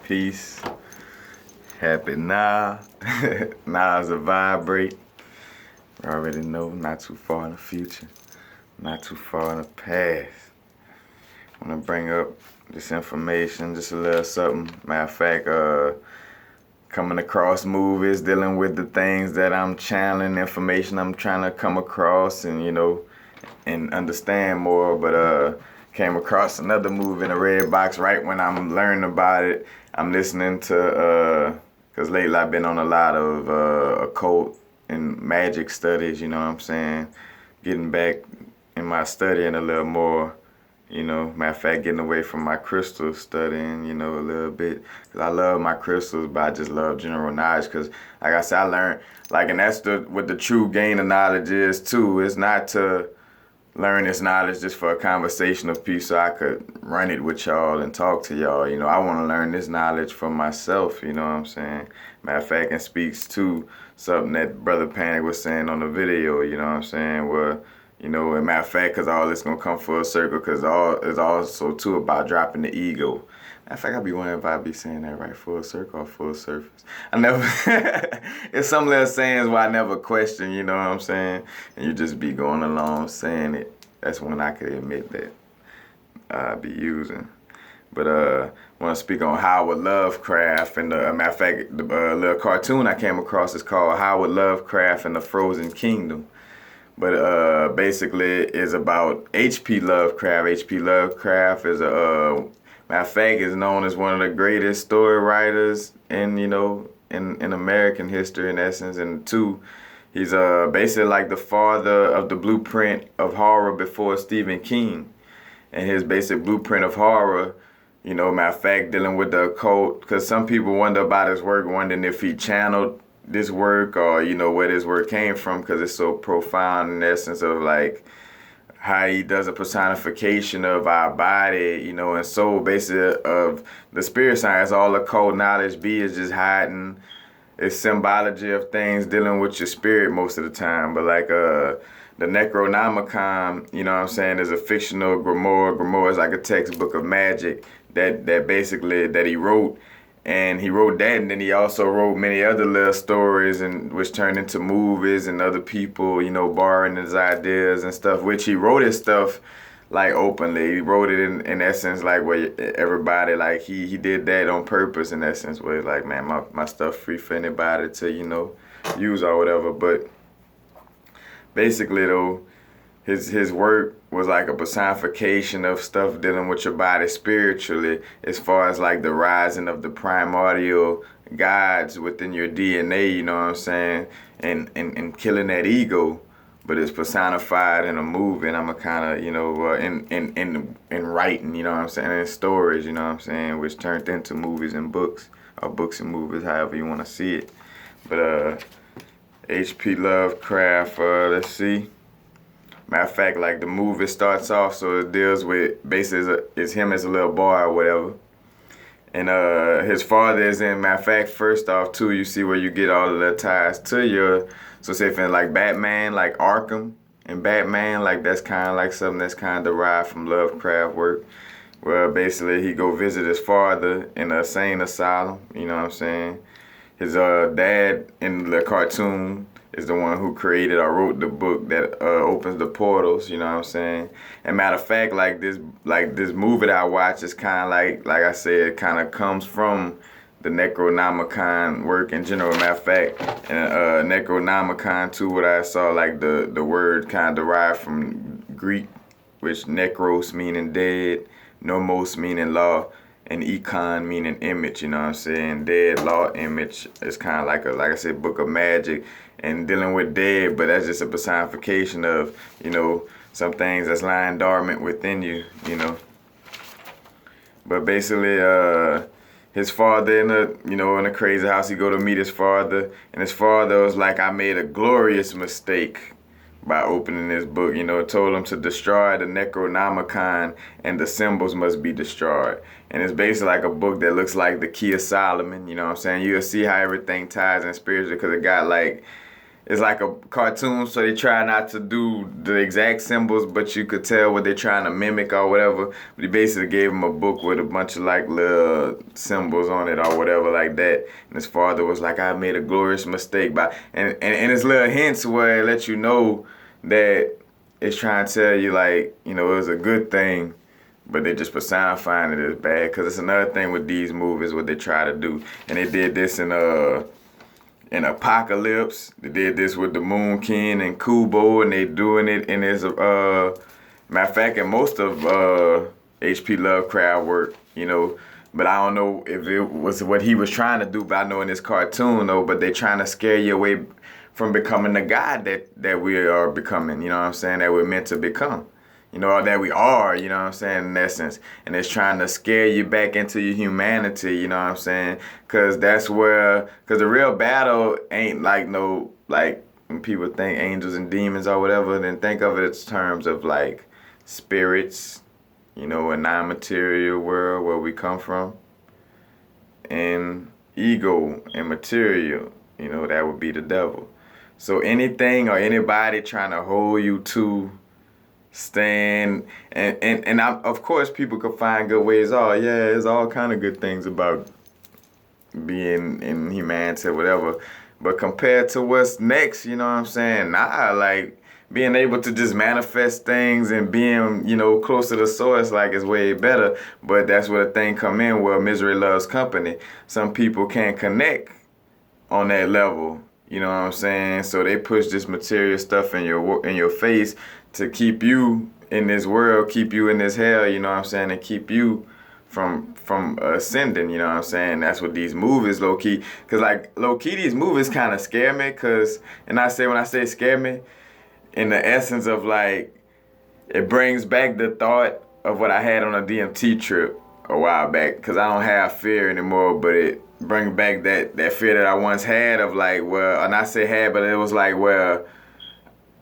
Peace. Happy now. Now is a vibrate. You already know, not too far in the future, not too far in the past. I want to bring up this information, just a little something. Matter of fact, coming across movies, dealing with the things that I'm channeling, information I'm trying to come across and understand more. But came across another movie in a red box right when I'm learning about it. I'm listening to, because lately I've been on a lot of occult and magic studies, you know what I'm saying? Getting back in my studying a little more. Matter of fact, getting away from my crystal studying, a little bit. Cause I love my crystals, but I just love general knowledge. Cause like I said, I learned, and that's what the true gain of knowledge is too. It's not to learn this knowledge just for a conversational piece so I could run it with y'all and talk to y'all. I want to learn this knowledge for myself, you know what I'm saying? Matter of fact, it speaks to something that Brother Panic was saying on the video, you know what I'm saying? Where, and matter of fact, because all this going to come full circle, because it's also too about dropping the ego. Matter of fact, I be wondering if I be saying that right, full circle or full surface. I never, it's some little sayings where I never question, you know what I'm saying? And you just be going along saying it. That's when I could admit that I be using. But I want to speak on Howard Lovecraft. And matter of fact, the little cartoon I came across is called Howard Lovecraft and the Frozen Kingdom. But basically is about H.P. Lovecraft. H.P. Lovecraft is matter of fact, is known as one of the greatest story writers in American history in essence. And two, he's basically like the father of the blueprint of horror before Stephen King. And his basic blueprint of horror, matter of fact, dealing with the occult. Because some people wonder about his work, wondering if he channeled this work or, where this work came from, because it's so profound in essence of like how he does a personification of our body, and soul, basically of the spirit science. All occult knowledge is just hiding its symbology of things dealing with your spirit most of the time. But like the Necronomicon, you know what I'm saying, is a fictional grimoire. Grimoire is like a textbook of magic that basically that he wrote. And he wrote that, and then he also wrote many other little stories, and which turned into movies, and other people, borrowing his ideas and stuff. Which he wrote his stuff like openly. He wrote it in essence like where everybody like he did that on purpose in essence. Where it's like, man, my stuff free for anybody to use or whatever. But basically though, his work was like a personification of stuff dealing with your body spiritually, as far as like the rising of the primordial gods within your DNA, you know what I'm saying, and killing that ego. But it's personified in a movie, and I'm a kind of, in writing, you know what I'm saying, in stories, you know what I'm saying, which turned into movies and books, or books and movies, however you want to see it. But H.P. Lovecraft, let's see. Matter of fact, like the movie starts off, so it deals with basically it's him as a little boy or whatever, and his father is in. Matter of fact, first off too, you see where you get all of the ties to your. So say for like Batman, like Arkham and Batman, like that's kind of like something that's kind of derived from Lovecraft work, where basically he go visit his father in a insane asylum. You know what I'm saying? His dad in the cartoon is the one who created or wrote the book that opens the portals, you know what I'm saying? And matter of fact, like this movie that I watch is kind of like I said, kind of comes from the Necronomicon work in general. Matter of fact, and Necronomicon too, what I saw, like the word kind of derived from Greek, which necros meaning dead, nomos meaning law, and econ meaning image, you know what I'm saying? Dead, law, image is kind of like I said, book of magic and dealing with dead, but that's just a personification of, some things that's lying dormant within you, But basically, his father in a crazy house, he go to meet his father, and his father was like, I made a glorious mistake by opening this book, told him to destroy the Necronomicon and the symbols must be destroyed. And it's basically like a book that looks like the Key of Solomon, you know what I'm saying? You'll see how everything ties in spiritually, because it got like it's like a cartoon, so they try not to do the exact symbols, but you could tell what they're trying to mimic or whatever. But he basically gave him a book with a bunch of like little symbols on it or whatever like that. And his father was like, I made a glorious mistake by, and it's little hints where it lets you know that it's trying to tell you like, you know, it was a good thing, but they just personifying it as bad. Cause it's another thing with these movies what they try to do, and they did this in Apocalypse. They did this with the Moon King and Kubo, and they doing it in his matter of fact in most of H.P. Lovecraft work, you know. But I don't know if it was what he was trying to do, but I know in this cartoon though, but they trying to scare you away from becoming the God that we are becoming, you know what I'm saying, that we're meant to become. You know, or that we are, you know what I'm saying, in essence. And it's trying to scare you back into your humanity, you know what I'm saying? Because that's where, because the real battle ain't like no, like, when people think angels and demons or whatever, then think of it in terms of like spirits, you know, a non-material world where we come from. And ego and material, you know, that would be the devil. So anything or anybody trying to hold you to stand and of course people could find good ways. Oh yeah, there's all kind of good things about being in humanity or whatever, but compared to what's next, you know what I'm saying, nah, like being able to just manifest things and being, you know, close to the source, like, is way better. But that's where the thing come in, where misery loves company. Some people can't connect on that level, you know what I'm saying, so they push this material stuff in your face to keep you in this world, keep you in this hell, you know what I'm saying, and keep you from ascending, you know what I'm saying. That's what these movies low-key, because like low-key these movies kind of scare me, because, and when I say scare me, in the essence of like, it brings back the thought of what I had on a DMT trip a while back, because I don't have fear anymore, but it brings back that fear that I once had of like, well, and I say had, but it was like, well,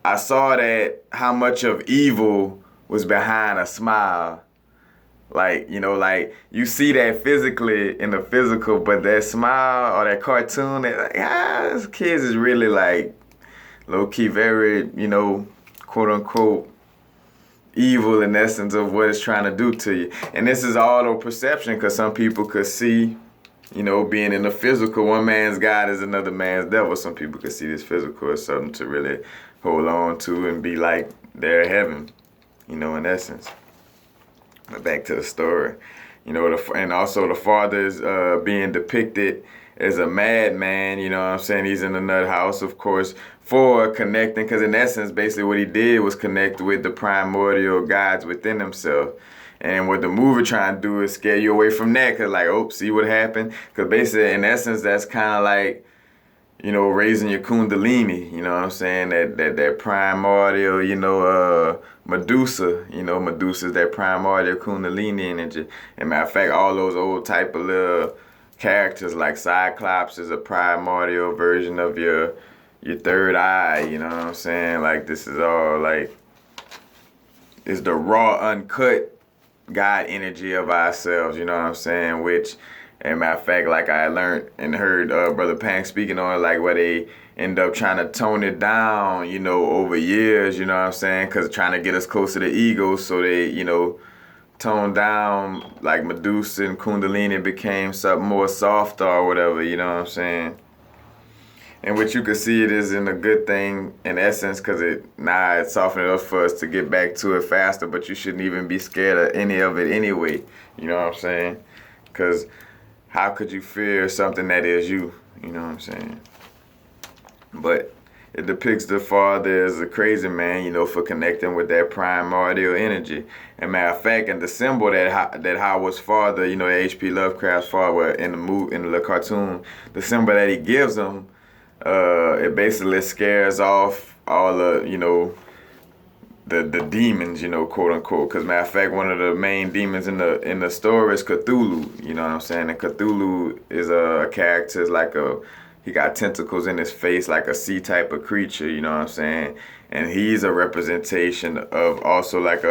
I saw that how much of evil was behind a smile. Like, you know, like you see that physically in the physical, but that smile or that cartoon, that like, this kids is really like low-key very, you know, quote unquote evil in essence of what it's trying to do to you. And this is auto perception, because some people could see, you know, being in the physical, one man's God is another man's devil. Some people could see this physical as something to really hold on to and be like their heaven, you know, in essence. But back to the story, you know, and also the father is being depicted as a madman, you know what I'm saying? He's in the nut house, of course, for connecting, because in essence, basically what he did was connect with the primordial gods within himself. And what the movie trying to do is scare you away from that, because like, oh, see what happened? Because basically, in essence, that's kind of like, you know, raising your kundalini, you know what I'm saying? That primordial, you know, Medusa, you know, Medusa's that primordial kundalini energy. And matter of fact, all those old type of little characters like Cyclops is a primordial version of your third eye, you know what I'm saying? Like, this is all like, it's the raw, uncut God energy of ourselves, you know what I'm saying? Which, and matter of fact, like I learned and heard Brother Pang speaking on it, like where they end up trying to tone it down, you know, over years, you know what I'm saying? Because trying to get us closer to ego, so they, you know, toned down, like Medusa and Kundalini became something more softer or whatever, you know what I'm saying? And what you can see it is in a good thing in essence, because it's softening up for us to get back to it faster, but you shouldn't even be scared of any of it anyway, you know what I'm saying? Because how could you fear something that is you, you know what I'm saying? But it depicts the father as a crazy man, you know, for connecting with that primordial energy. And matter of fact, and the symbol that Howard's father, you know, H.P. Lovecraft's father in the cartoon, the symbol that he gives him, it basically scares off all the, you know, the demons, you know, quote unquote. Because matter of fact, one of the main demons in the story is Cthulhu. You know what I'm saying? And Cthulhu is a character, is like he got tentacles in his face, like a sea type of creature. You know what I'm saying? And he's a representation of also like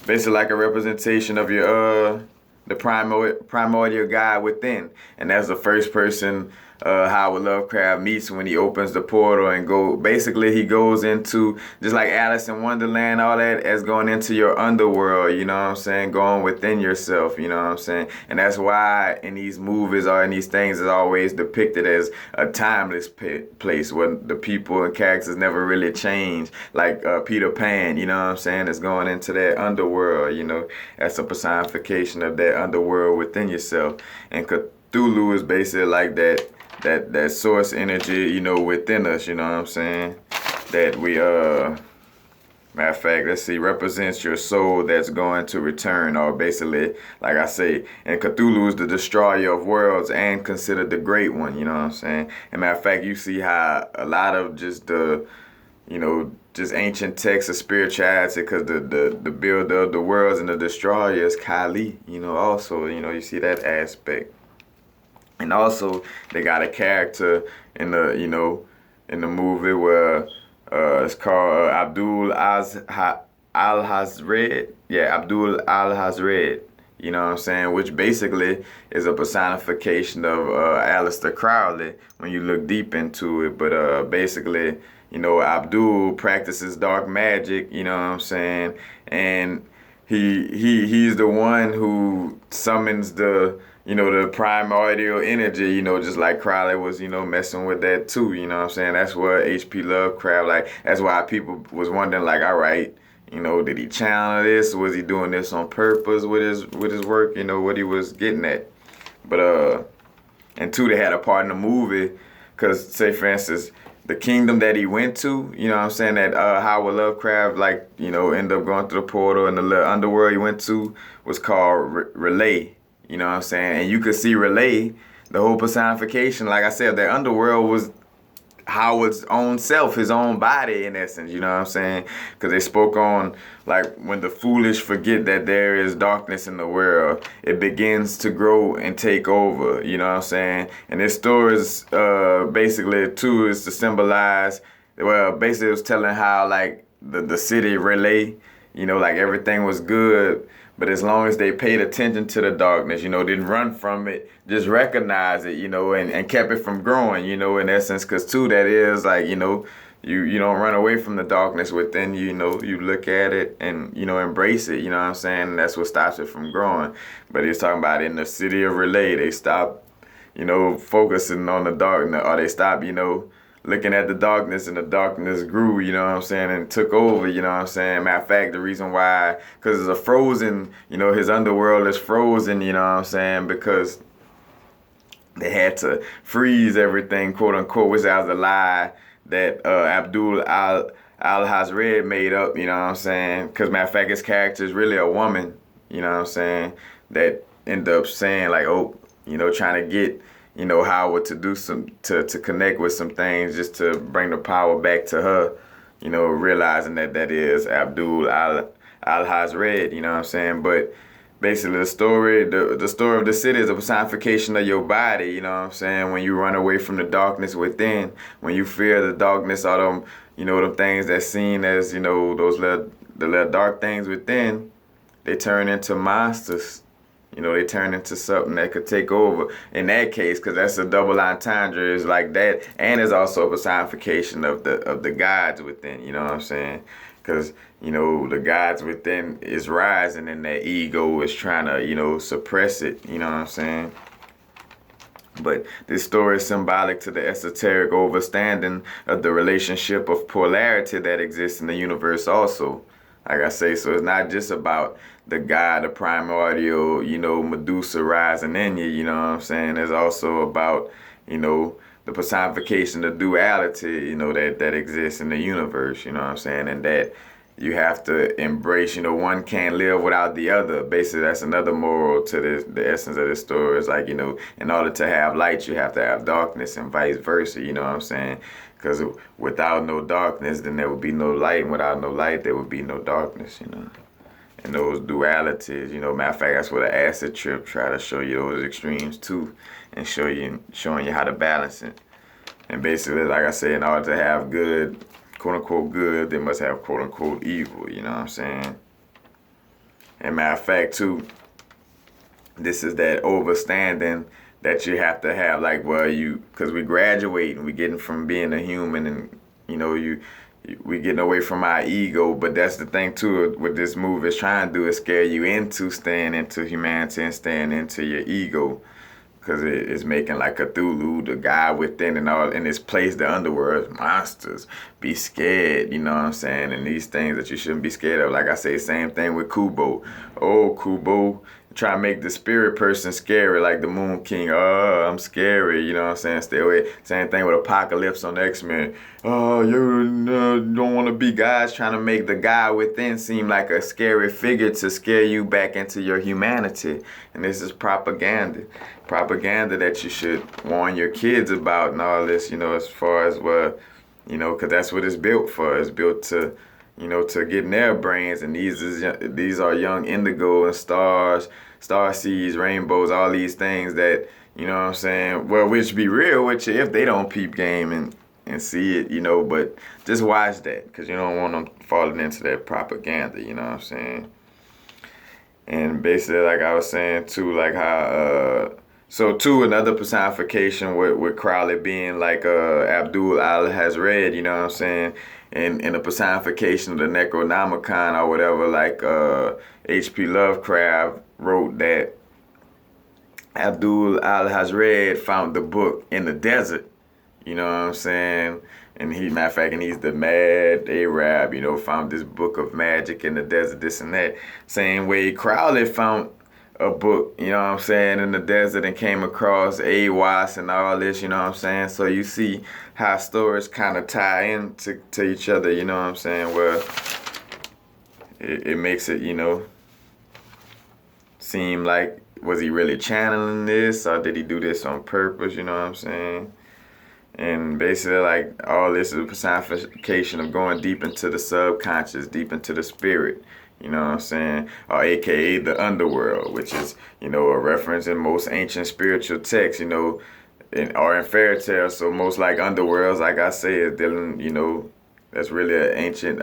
basically like a representation of your the primordial God within. And that's the first person Howard Lovecraft meets when he opens the portal and basically he goes into, just like Alice in Wonderland, all that, as going into your underworld, you know what I'm saying, going within yourself, you know what I'm saying. And that's why in these movies or in these things it's always depicted as a timeless place where the people and characters never really change, like Peter Pan, you know what I'm saying, is going into that underworld, you know. That's a personification of that underworld within yourself. And Cthulhu is basically like that source energy, you know, within us, you know what I'm saying? That we matter of fact, let's see, represents your soul that's going to return, or basically, like I say, and Cthulhu is the destroyer of worlds and considered the great one, you know what I'm saying? And matter of fact, you see how a lot of just the, you know, just ancient texts of spirituality, because the builder of the worlds and the destroyer is Kali, you know, also, you know, you see that aspect. And also, they got a character in the, you know, in the movie where it's called Abdul Al-Hazred. Yeah, Abdul Al-Hazred. You know what I'm saying? Which basically is a personification of Aleister Crowley when you look deep into it. But basically, you know, Abdul practices dark magic, you know what I'm saying? And he's the one who summons the, you know, the primordial energy, you know, just like Crowley was, you know, messing with that too, you know what I'm saying? That's what H.P. Lovecraft, like, that's why people was wondering, like, all right, you know, did he channel this? Was he doing this on purpose with his work, you know, what he was getting at? But, and two, they had a part in the movie, because, say, for instance, the kingdom that he went to, you know what I'm saying, that Howard Lovecraft, like, you know, ended up going through the portal, and the little underworld he went to was called Relay. You know what I'm saying? And you could see Relay, the whole personification, like I said, the underworld was Howard's own self, his own body in essence, you know what I'm saying? Because they spoke on, like, when the foolish forget that there is darkness in the world, it begins to grow and take over, you know what I'm saying? And this story is basically, too, is to symbolize, well, basically it was telling how, like, the city Relay, you know, like everything was good. But as long as they paid attention to the darkness, you know, didn't run from it, just recognize it, you know, and kept it from growing, you know, in essence. Because, too, that is, like, you know, you don't run away from the darkness within you, you know, you look at it and, you know, embrace it, you know what I'm saying? And that's what stops it from growing. But he's talking about in the city of Relay, they stopped, you know, focusing on the darkness, or they stopped, you know, looking at the darkness, and the darkness grew, you know what I'm saying, and took over, you know what I'm saying. Matter of fact, the reason why, because it's a frozen, you know, his underworld is frozen, you know what I'm saying, because they had to freeze everything, quote unquote, which was a lie that Abdul Al-Hazred made up, you know what I'm saying, because matter of fact, his character is really a woman, you know what I'm saying, that end up saying, like, oh, you know, trying to get, you know, Howard to do to connect with some things, just to bring the power back to her, you know, realizing that is Abdul Al-Hazred, you know what I'm saying? But basically the story of the city is a personification of your body, you know what I'm saying? When you run away from the darkness within, when you fear the darkness, all them, you know, them things that's seen as, you know, the little dark things within, they turn into monsters. You know, they turn into something that could take over. In that case, because that's a double entendre, is like that, and it's also a personification of the gods within. You know what I'm saying? Because, you know, the gods within is rising, and that ego is trying to, you know, suppress it. You know what I'm saying? But this story is symbolic to the esoteric understanding of the relationship of polarity that exists in the universe also. Like I say, so it's not just about the God, the primordial, you know, Medusa rising in you, you know what I'm saying? It's also about, you know, the personification, the duality, you know, that exists in the universe, you know what I'm saying? And that you have to embrace, you know, one can't live without the other. Basically, that's another moral to the essence of this story. It's like, you know, in order to have light, you have to have darkness, and vice versa, you know what I'm saying? Because without no darkness, then there would be no light. And without no light, there would be no darkness, you know. And those dualities, you know, matter of fact, that's what an acid trip try to show you those extremes too, and showing you how to balance it. And basically, like I say, in order to have good, quote unquote good, they must have quote unquote evil, you know what I'm saying? And matter of fact too, this is that overstanding that you have to have, like, well, because we graduate and we getting from being a human, and we getting away from our ego. But that's the thing too, what this movie is trying to do is scare you into staying into humanity and staying into your ego, because it's making like a Cthulhu, the guy within, and all in this place, the underworld, monsters, be scared, you know what I'm saying? And these things that you shouldn't be scared of. Like I say, same thing with Kubo. Oh, Kubo, try to make the spirit person scary, like the Moon King. Oh, I'm scary, you know what I'm saying? Stay away. Same thing with Apocalypse on X-Men. Oh, you don't want to be guys trying to make the guy within seem like a scary figure to scare you back into your humanity. And this is propaganda. Propaganda that you should warn your kids about and all this, as far as because that's what it's built for. It's built to, to get in their brains. And these are young indigo and stars, star seeds, rainbows, all these things that, you know what I'm saying? Well, which be real with you if they don't peep game and see it, but just watch that, because you don't want them falling into that propaganda, you know what I'm saying? And basically, like I was saying too, like how, so too, another personification with Crowley being like Abdul al-Hazred, you know what I'm saying? And a personification of the Necronomicon or whatever, like H.P. Lovecraft wrote that Abdul al-Hazred found the book in the desert, you know what I'm saying? And matter of fact, and he's the mad Arab, found this book of magic in the desert, this and that. Same way Crowley found a book, you know what I'm saying, in the desert and came across AWAS and all this, you know what I'm saying? So you see how stories kind of tie in to each other, you know what I'm saying? Well, it makes it, seem like, was he really channeling this, or did he do this on purpose, you know what I'm saying? And basically, like, all this is a personification of going deep into the subconscious, deep into the spirit, you know what I'm saying? Or AKA the underworld, which is, a reference in most ancient spiritual texts, or in fairy tales. So most like underworlds, like I say, is dealing, that's really an ancient,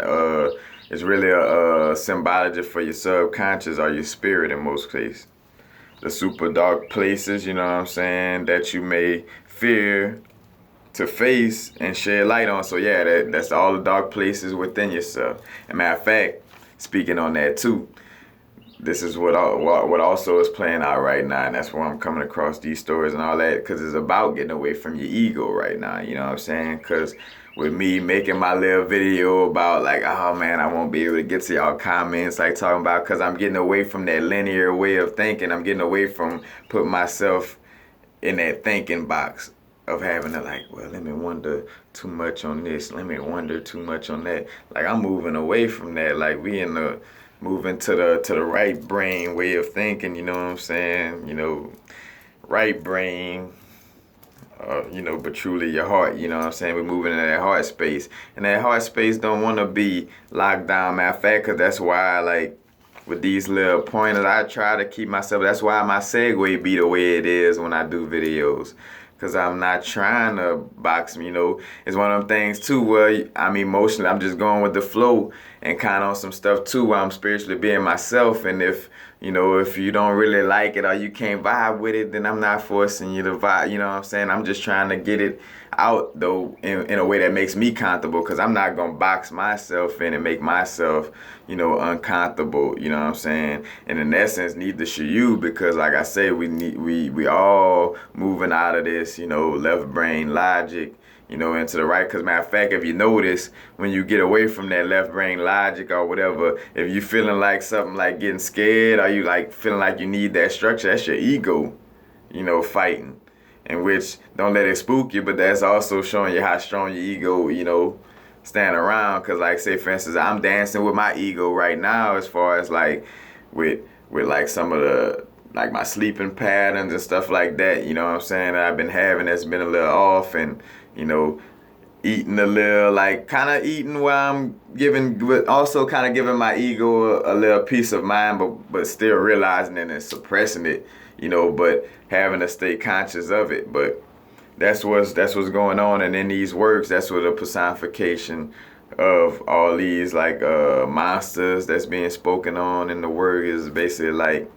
it's really a symbology for your subconscious or your spirit in most cases. The super dark places, you know what I'm saying, that you may fear to face and shed light on. So yeah, that's all the dark places within yourself. And matter of fact, speaking on that too, this is what also is playing out right now, and that's why I'm coming across these stories and all that, because it's about getting away from your ego right now, you know what I'm saying? Because with me making my little video about like, oh man, I won't be able to get to y'all comments, like talking about, because I'm getting away from that linear way of thinking. I'm getting away from putting myself in that thinking box of having to like, well, let me wonder too much on this, let me wonder too much on that. Like, I'm moving away from that. Like, we in the moving to the right brain way of thinking, you know what I'm saying? Right brain, but truly your heart, you know what I'm saying? We're moving in that heart space. And that heart space don't want to be locked down, matter of fact, because that's why, like, with these little pointers, I try to keep myself, that's why my segue be the way it is when I do videos. Because I'm not trying to box me, It's one of them things, too, where I'm emotional. I'm just going with the flow and kind of on some stuff, too, where I'm spiritually being myself. And if you don't really like it or you can't vibe with it, then I'm not forcing you to vibe, you know what I'm saying? I'm just trying to get it out, though, in a way that makes me comfortable, because I'm not going to box myself in and make myself, uncomfortable, you know what I'm saying? And in essence, neither should you, because like I say, we all moving out of this, left brain logic, into the right. Because matter of fact, if you notice, when you get away from that left brain logic or whatever, if you feeling like something like getting scared, or you like feeling like you need that structure, that's your ego, fighting. In which, don't let it spook you, but that's also showing you how strong your ego, stand around. Because like, say for instance, I'm dancing with my ego right now, as far as like with like some of the, like my sleeping patterns and stuff like that, you know what I'm saying, that I've been having that's been a little off. And eating a little, like kind of eating while I'm giving, but also kind of giving my ego a little peace of mind, but still realizing it and suppressing it, but having to stay conscious of it. But that's what's going on. And in these works, that's what a personification of all these like monsters that's being spoken on in the work is basically like,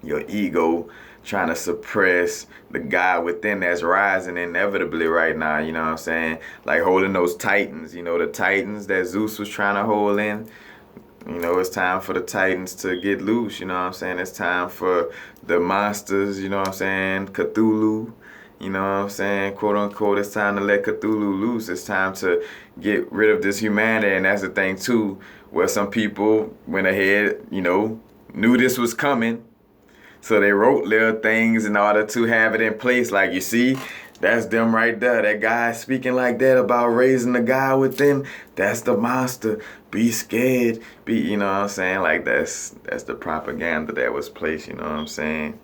your ego trying to suppress the God within that's rising inevitably right now, you know what I'm saying? Like holding those titans, you know, the titans that Zeus was trying to hold in. You know, it's time for the titans to get loose, you know what I'm saying? It's time for the monsters, you know what I'm saying? Cthulhu, you know what I'm saying? Quote unquote, it's time to let Cthulhu loose. It's time to get rid of this humanity. And that's the thing too, where some people went ahead, you know, knew this was coming. So they wrote little things in order to have it in place. Like, you see, that's them right there. That guy speaking like that about raising the God within. That's the monster. Be scared. You know what I'm saying? Like, that's the propaganda that was placed, you know what I'm saying?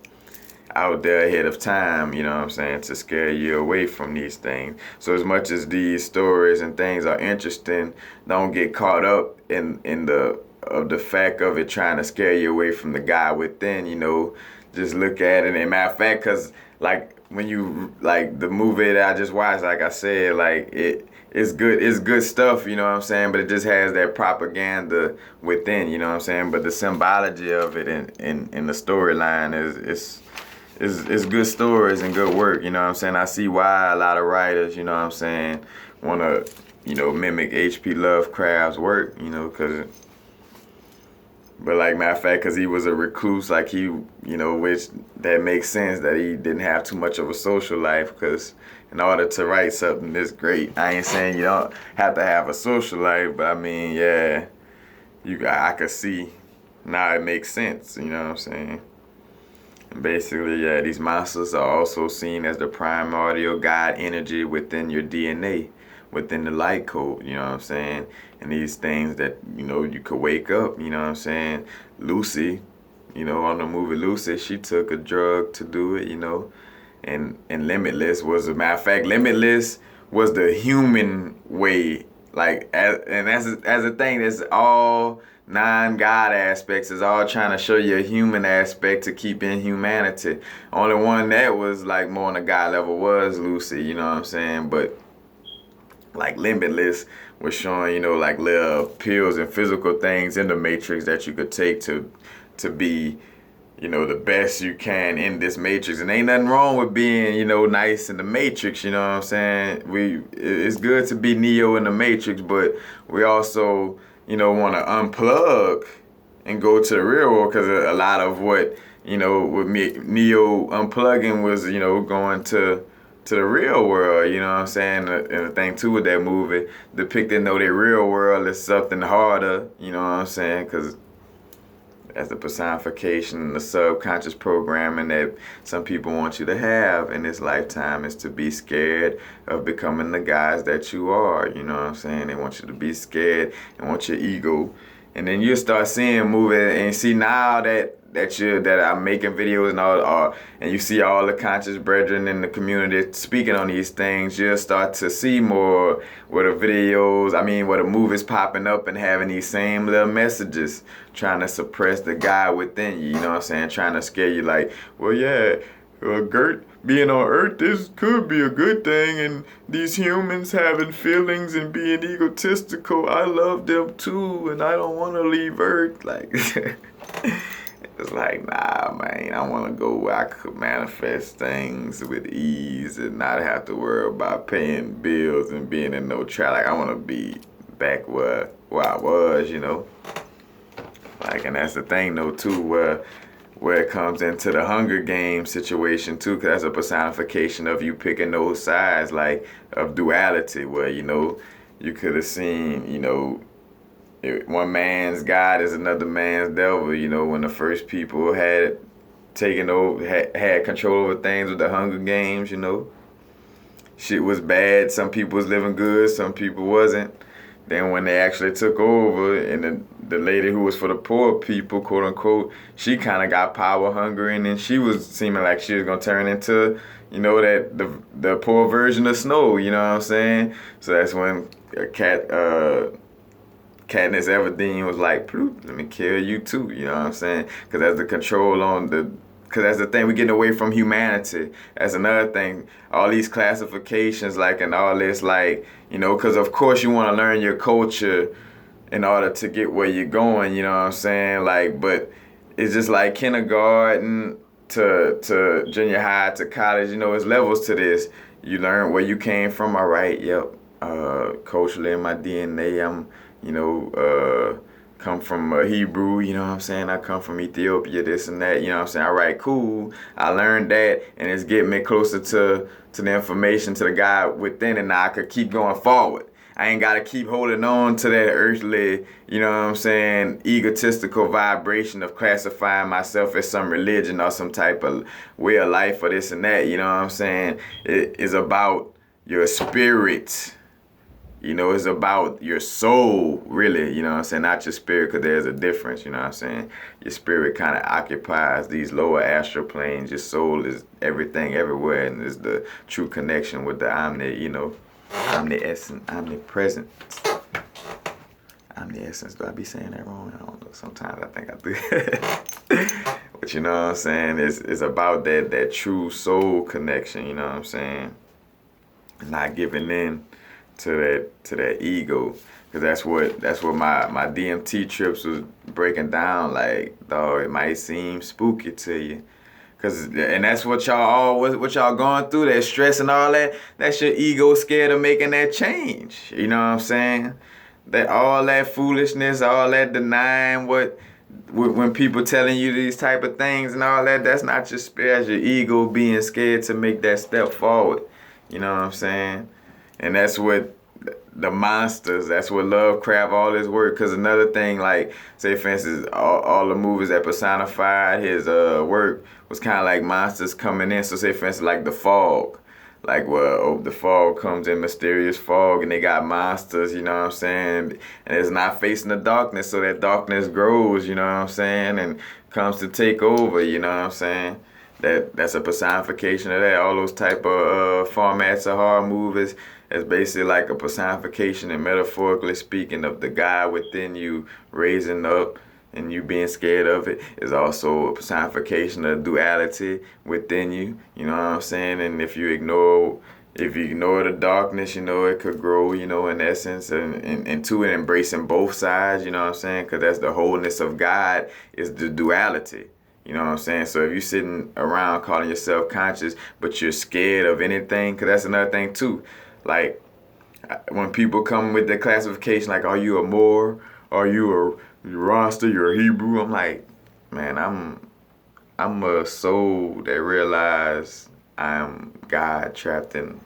Out there ahead of time, you know what I'm saying, to scare you away from these things. So as much as these stories and things are interesting, don't get caught up in the fact of it trying to scare you away from the God within, you know. Just look at it. And matter of fact, because like when you like the movie that I just watched, like I said, like it's good stuff, you know what I'm saying, but it just has that propaganda within, you know what I'm saying. But the symbology of it in the storyline is good stories and good work, you know what I'm saying. I see why a lot of writers, you know what I'm saying, want to, you know, mimic H.P. Lovecraft's work, you know, but like matter of fact, because he was a recluse, like he, you know, which that makes sense that he didn't have too much of a social life, because in order to write something this great, I ain't saying you don't have to have a social life, but I mean, yeah, I could see now it makes sense, you know what I'm saying. And basically, yeah, these monsters are also seen as the primordial God energy within your DNA, within the light code, you know what I'm saying? And these things that, you know, you could wake up, you know what I'm saying? Lucy, you know, on the movie Lucy, she took a drug to do it, you know? And Limitless was, a matter of fact, Limitless was the human way, like, and as a thing, that's all non-God aspects, is all trying to show you a human aspect to keep in humanity. Only one that was like more on the God level was Lucy, you know what I'm saying? But like Limitless was showing, you know, like little pills and physical things in the Matrix that you could take to be, you know, the best you can in this Matrix. And ain't nothing wrong with being, you know, nice in the Matrix, you know what I'm saying? It's good to be Neo in the Matrix, but we also, you know, want to unplug and go to the real world, because a lot of what, you know, with me, Neo unplugging was, you know, going to the real world, you know what I'm saying? And the thing too with that movie, depicting though the real world is something harder, you know what I'm saying? Because as the personification, the subconscious programming that some people want you to have in this lifetime is to be scared of becoming the guys that you are, you know what I'm saying? They want you to be scared and want your ego. And then you start seeing movies and see now that I'm making videos and all, and you see all the conscious brethren in the community speaking on these things, you'll start to see more where the movies popping up and having these same little messages trying to suppress the God within you, you know what I'm saying? Trying to scare you like, well, yeah, Gert, being on Earth, this could be a good thing, and these humans having feelings and being egotistical, I love them too, and I don't want to leave Earth. Like, it's like, nah, man, I want to go where I could manifest things with ease and not have to worry about paying bills and being in no trap. Like, I want to be back where I was, you know? Like, and that's the thing, though, too, where it comes into the Hunger Games situation too, because that's a personification of you picking those sides, like of duality, where, you know, you could have seen, you know, one man's God is another man's devil, you know, when the first people had taken over, had control over things with the Hunger Games, you know. Shit was bad, some people was living good, some people wasn't. Then when they actually took over, and the lady who was for the poor people, quote unquote, she kind of got power hungry, and then she was seeming like she was gonna turn into, you know, that the poor version of Snow, you know what I'm saying? So that's when Katniss Everdeen was like, let me kill you too, you know what I'm saying? Because that's the control on because that's the thing, we're getting away from humanity. That's another thing. All these classifications, like, and all this, like, you know, because of course you want to learn your culture in order to get where you're going, you know what I'm saying? Like, but it's just like kindergarten to junior high to college. You know, it's levels to this. You learn where you came from. All right, yep. Culturally in my DNA, I'm, you know, come from Hebrew. You know what I'm saying? I come from Ethiopia, this and that. You know what I'm saying? All right, cool. I learned that, and it's getting me closer to the information, to the God within, and now I could keep going forward. I ain't got to keep holding on to that earthly, you know what I'm saying, egotistical vibration of classifying myself as some religion or some type of way of life or this and that, you know what I'm saying? It is about your spirit. You know, it's about your soul, really, you know what I'm saying? Not your spirit, because there's a difference, you know what I'm saying? Your spirit kind of occupies these lower astral planes. Your soul is everything, everywhere, and is the true connection with the omniscient, omnipresent. Omniscience. Do I be saying that wrong? I don't know. Sometimes I think I do. But you know what I'm saying? It's about that true soul connection, you know what I'm saying? Not giving in to that ego, because that's what my DMT trips was breaking down. Like, dog, it might seem spooky to you, and that's what y'all going through, that stress and all that. That's your ego scared of making that change. You know what I'm saying? That all that foolishness, all that denying when people telling you these type of things and all that, that's not your spirit, that's your ego being scared to make that step forward. You know what I'm saying? And that's what the monsters, that's what Lovecraft, all his work. Because another thing, like, say for instance, all the movies that personified his work was kind of like monsters coming in. So say for instance, like The Fog. Like, well, the fog comes in, mysterious fog, and they got monsters, you know what I'm saying? And it's not facing the darkness, so that darkness grows, you know what I'm saying? And comes to take over, you know what I'm saying? That's a personification of that. All those type of formats of horror movies is basically like a personification, and metaphorically speaking, of the God within you raising up and you being scared of it, is also a personification of duality within you. You know what I'm saying? And if you ignore the darkness, you know, it could grow, you know, in essence, and into it, embracing both sides, you know what I'm saying? Because that's the wholeness of God, is the duality. You know what I'm saying? So if you're sitting around calling yourself conscious, but you're scared of anything, because that's another thing too. Like, when people come with the classification, like, are you a Moor? Are you a Rasta? You're a Hebrew? I'm like, man, I'm a soul that realized I'm God trapped in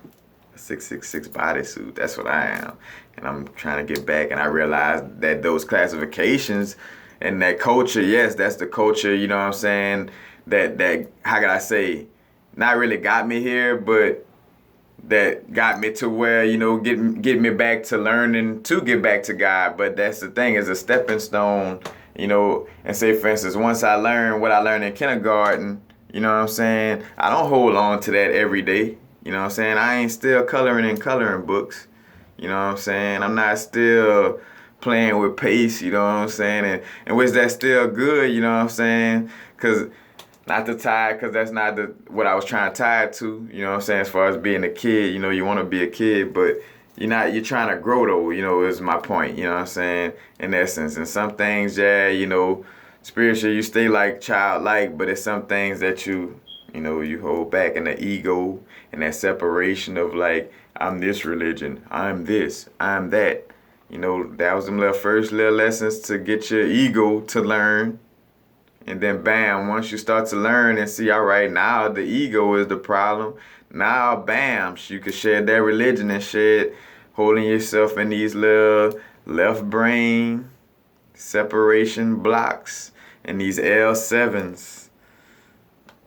a 666 bodysuit. That's what I am. And I'm trying to get back. And I realized that those classifications and that culture, yes, that's the culture, you know what I'm saying, that how could I say, not really got me here, but that got me to where, you know, get me back to learning to get back to God. But that's the thing, is a stepping stone, you know. And say, for instance, once I learned what I learned in kindergarten, you know what I'm saying, I don't hold on to that every day. You know what I'm saying? I ain't still coloring in coloring books. You know what I'm saying? I'm not still playing with paste, you know what I'm saying? And which that's still good, you know what I'm saying? Because not to tie, because that's not what I was trying to tie it to, you know what I'm saying, as far as being a kid. You know, you want to be a kid, but you're trying to grow though, you know, is my point, you know what I'm saying, in essence. And some things, yeah, you know, spiritually you stay like childlike, but it's some things that you hold back, and the ego and that separation of like, I'm this religion, I'm this, I'm that. You know, that was them first little lessons to get your ego to learn. And then bam, once you start to learn and see, all right, now the ego is the problem. Now, bam, you can shed that religion and shed holding yourself in these little left brain separation blocks and these L7s.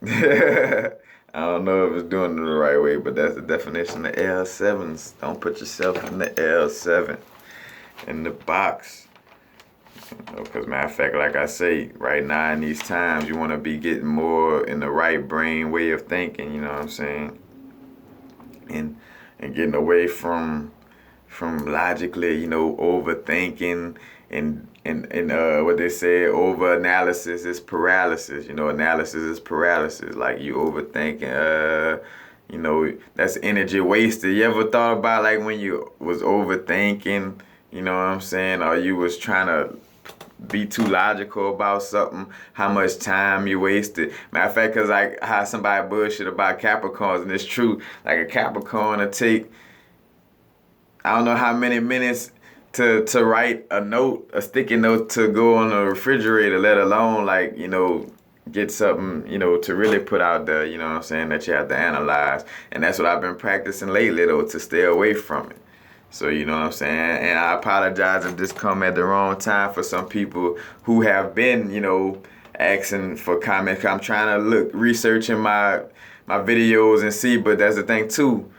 I don't know if it's doing it the right way, but that's the definition of L7s. Don't put yourself in the L7, in the box. Because matter of fact, like I say, right now in these times, you want to be getting more in the right brain way of thinking, you know what I'm saying? And getting away from logically, you know, overthinking and what they say, over analysis is paralysis. You know, analysis is paralysis. Like, you overthinking, you know, that's energy wasted. You ever thought about, like, when you was overthinking, you know what I'm saying, or you was trying to be too logical about something, how much time you wasted. Matter of fact, cause like how somebody bullshit about Capricorns, and it's true. Like a Capricorn will take, I don't know how many minutes to write a note, a sticky note to go on the refrigerator, let alone like, get something, to really put out there, you know what I'm saying, that you have to analyze. And that's what I've been practicing lately though, to stay away from it. So, you know what I'm saying? And I apologize if this come at the wrong time for some people who have been, asking for comments. I'm trying to researching my videos and see, but that's the thing too.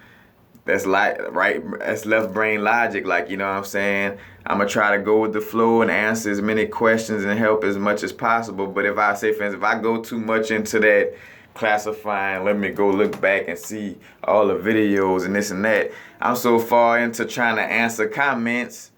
That's that's left brain logic. Like, you know what I'm saying? I'm going to try to go with the flow and answer as many questions and help as much as possible. But if I say, for instance, if I go too much into that classifying, let me go look back and see all the videos and this and that, I'm so far into trying to answer comments,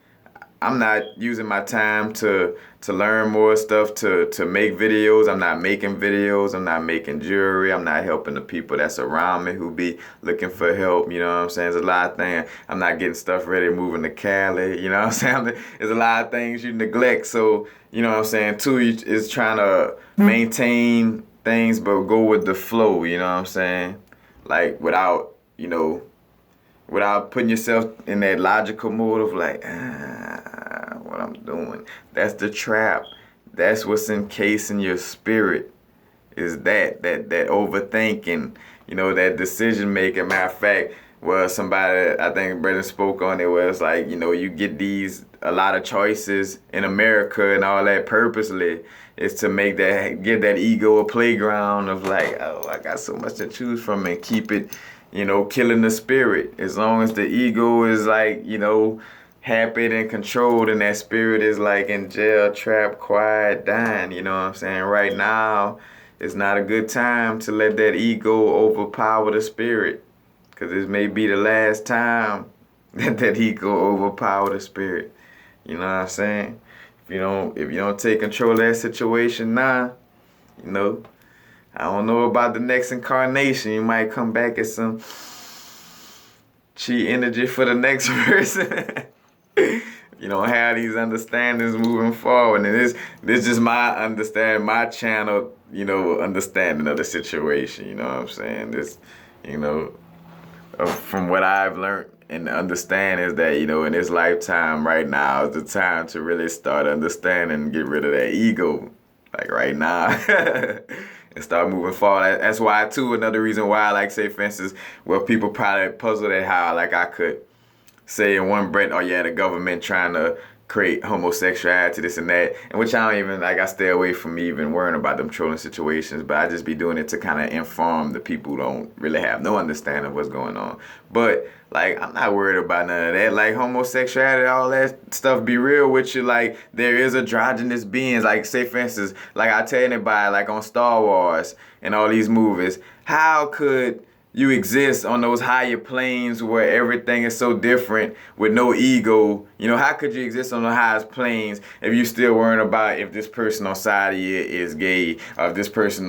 I'm not using my time to learn more stuff, to make videos. I'm not making videos. I'm not making jewelry. I'm not helping the people that's around me who be looking for help. You know what I'm saying? There's a lot of things. I'm not getting stuff ready, moving to Cali. You know what I'm saying? There's a lot of things you neglect. So, you know what I'm saying? Two is trying to maintain things, but go with the flow. You know what I'm saying? Like without putting yourself in that logical mode of like, what I'm doing. That's the trap. That's what's encasing your spirit, is that overthinking, that decision making. Matter of fact, somebody, I think Brendan spoke on it, where it's like, you get a lot of choices in America and all that purposely is to give that ego a playground of like, oh, I got so much to choose from, and keep it, killing the spirit. As long as the ego is like, happy and controlled, and that spirit is like in jail, trapped, quiet, dying. You know what I'm saying? Right now, it's not a good time to let that ego overpower the spirit, because this may be the last time that ego overpower the spirit. You know what I'm saying? If you don't take control of that situation now, I don't know about the next incarnation. You might come back as some chi energy for the next person. You don't have these understandings moving forward. And this is my understanding, my channel, understanding of the situation. You know what I'm saying? This, from what I've learned and understand is that, in this lifetime right now is the time to really start understanding and get rid of that ego. Like right now. And start moving forward. That's why, too, another reason why I like, say, for instance, people probably puzzled at how, like, I could say in one breath, oh, yeah, the government trying to create homosexuality, this and that, and which I don't even, like, I stay away from even worrying about them trolling situations, but I just be doing it to kind of inform the people who don't really have no understanding of what's going on. But, like, I'm not worried about none of that. Like, homosexuality, all that stuff, be real with you. Like, there is androgynous beings. Like, say, for instance, like I tell anybody, like on Star Wars and all these movies, how could you exist on those higher planes where everything is so different with no ego? How could you exist on the highest planes if you still worrying about if this person on side of you is gay, or if this person